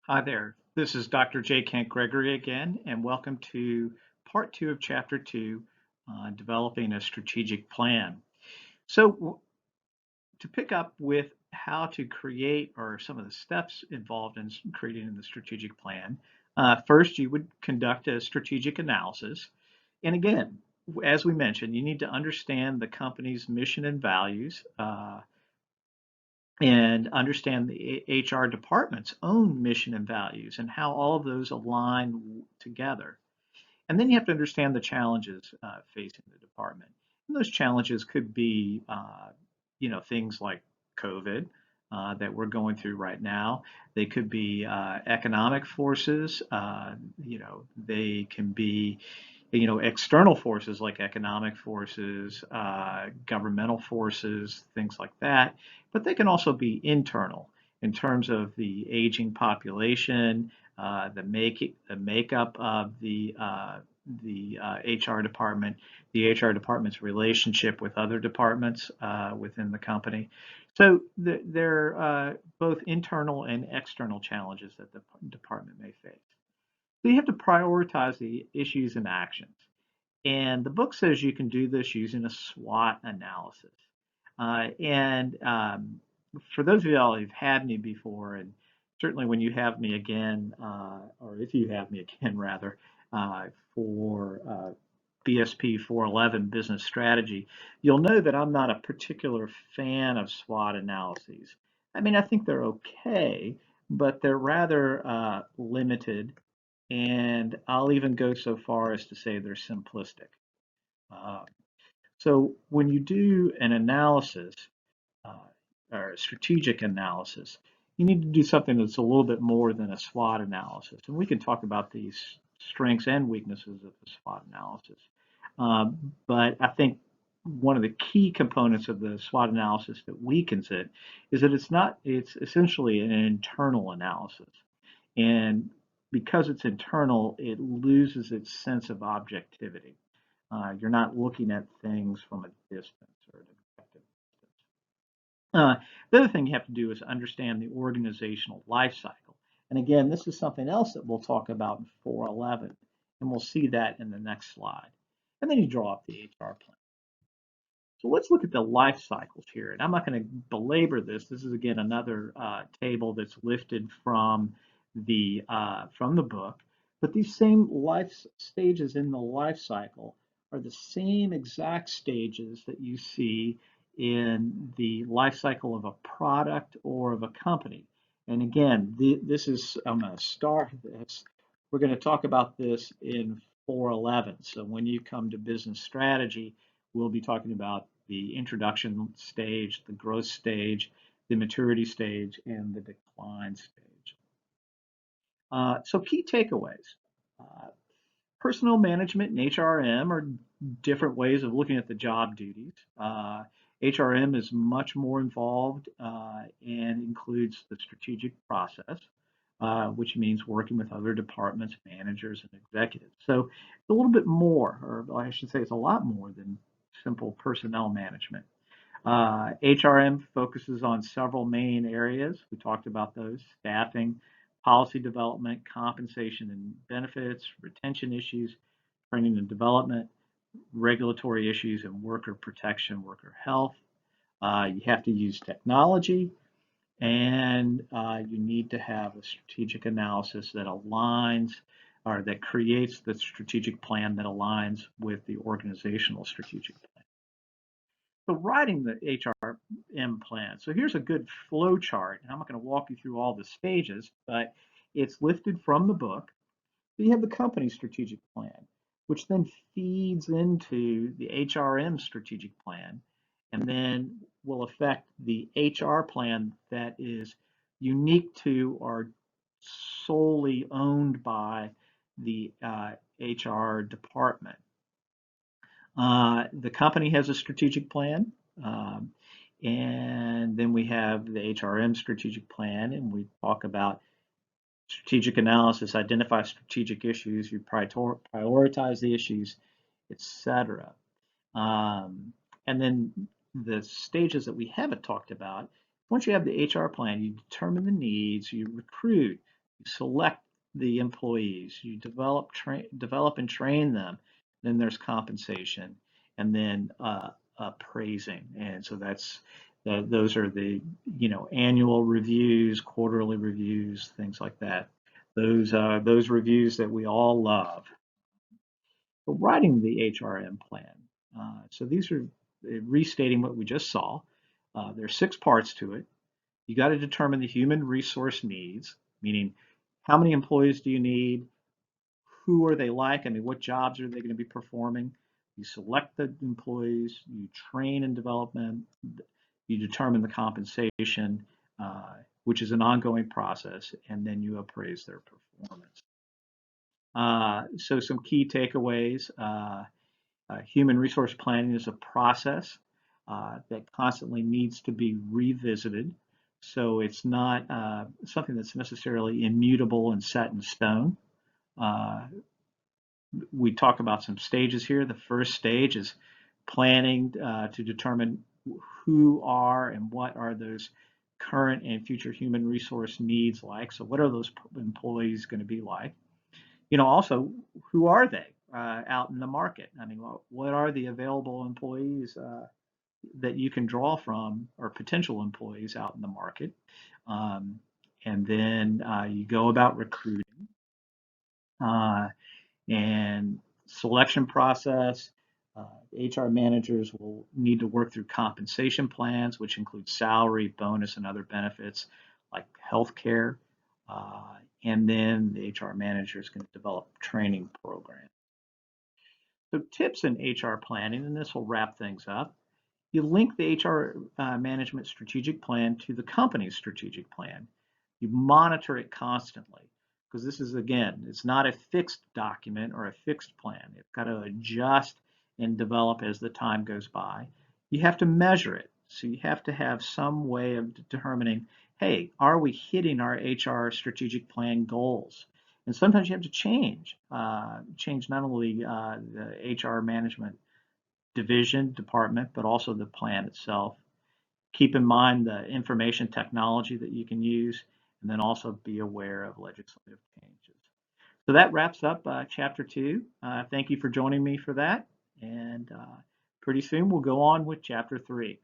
Hi there. This is Dr. J. Kent Gregory again, and welcome to part two of chapter two, developing a strategic plan. To pick up with how to create or some of the steps involved in creating the strategic plan, first you would conduct a strategic analysis. And again, as we mentioned, you need to understand the company's mission and values. And understand the HR department's own mission and values and how all of those align together. And then you have to understand the challenges facing the department. And those challenges could be, things like COVID that we're going through right now. They could be economic forces. They can be external forces like economic forces, governmental forces, things like that. But they can also be internal in terms of the aging population, the makeup of the HR department, the HR department's relationship with other departments within the company. So there are both internal and external challenges that the department may face. So you have to prioritize the issues and actions. And the book says you can do this using a SWOT analysis. And for those of y'all who've had me before, and certainly when you have me again, or if you have me again, rather, for BSP 411 business strategy, you'll know that I'm not a particular fan of SWOT analyses. I mean, I think they're okay, but they're rather limited, and I'll even go so far as to say they're simplistic. Uh, so when you do an analysis uh, or a strategic analysis, you need to do something that's a little bit more than a SWOT analysis. And we can talk about these strengths and weaknesses of the SWOT analysis. But I think one of the key components of the SWOT analysis that we can sit is that it's essentially an internal analysis. And because it's internal, it loses its sense of objectivity. You're not looking at things from a distance or an objective distance. The other thing you have to do is understand the organizational life cycle. And again, this is something else that we'll talk about in 411, and we'll see that in the next slide. And then you draw up the HR plan. So let's look at the life cycles here. And I'm not going to belabor this. This is again another table that's lifted from the book. But these same life stages in the life cycle are the same exact stages that you see in the life cycle of a product or of a company. And again, this is I'm going to start this. We're going to talk about this in 411. So when you come to business strategy, we'll be talking about the introduction stage, the growth stage, the maturity stage, and the decline stage. So key takeaways. Uh, Personnel management and HRM are different ways of looking at the job duties. HRM is much more involved and includes the strategic process, which means working with other departments, managers, and executives. So it's a little bit more, or I should say it's a lot more than simple personnel management. HRM focuses on several main areas. We talked about those: staffing, policy development, compensation and benefits, retention issues, training and development, regulatory issues, and worker protection, worker health. You have to use technology, and you need to have a strategic analysis that aligns or that creates the strategic plan that aligns with the organizational strategic plan. So writing the HRM plan. So here's a good flow chart, and I'm not going to walk you through all the stages, but it's lifted from the book. So you have the company strategic plan, which then feeds into the HRM strategic plan, and then will affect the HR plan that is unique to or solely owned by the HR department. The company has a strategic plan, um, and then we have the HRM strategic plan, and we talk about strategic analysis, identify strategic issues, you prioritize the issues, etc. And then the stages that we haven't talked about, once you have the HR plan, you determine the needs, you recruit, You select the employees, you develop and train them. Then there's compensation, and then appraising. And so those are the annual reviews, quarterly reviews, things like that. Those reviews that we all love. But writing the HRM plan. So these are restating what we just saw. There are 6 parts to it. You got to determine the human resource needs, meaning how many employees do you need? Who are they like? I mean, what jobs are they going to be performing? You select the employees, you train and develop them, you determine the compensation, which is an ongoing process, and then you appraise their performance. So some key takeaways. Human resource planning is a process that constantly needs to be revisited. So it's not something that's necessarily immutable and set in stone. Uh, we talk about some stages here. The first stage is planning to determine who are and what are those current and future human resource needs like. So what are those employees going to be like? Also, who are they out in the market? I mean, what are the available employees that you can draw from, or potential employees out in the market? Um, and then you go about recruiting uh, and selection process. HR managers will need to work through compensation plans, which include salary, bonus, and other benefits like healthcare. And then the HR manager is going to develop training programs. So tips in HR planning, and this will wrap things up. You link the HR management strategic plan to the company's strategic plan. You monitor it constantly because this is, again, it's not a fixed document or a fixed plan. It's got to adjust and develop as the time goes by. You have to measure it. So you have to have some way of determining, hey, are we hitting our HR strategic plan goals? And sometimes you have to change not only the HR management division, department, but also the plan itself. Keep in mind the information technology that you can use, and then also be aware of legislative changes. So that wraps up Chapter 2. Thank you for joining me for that, and pretty soon we'll go on with Chapter 3.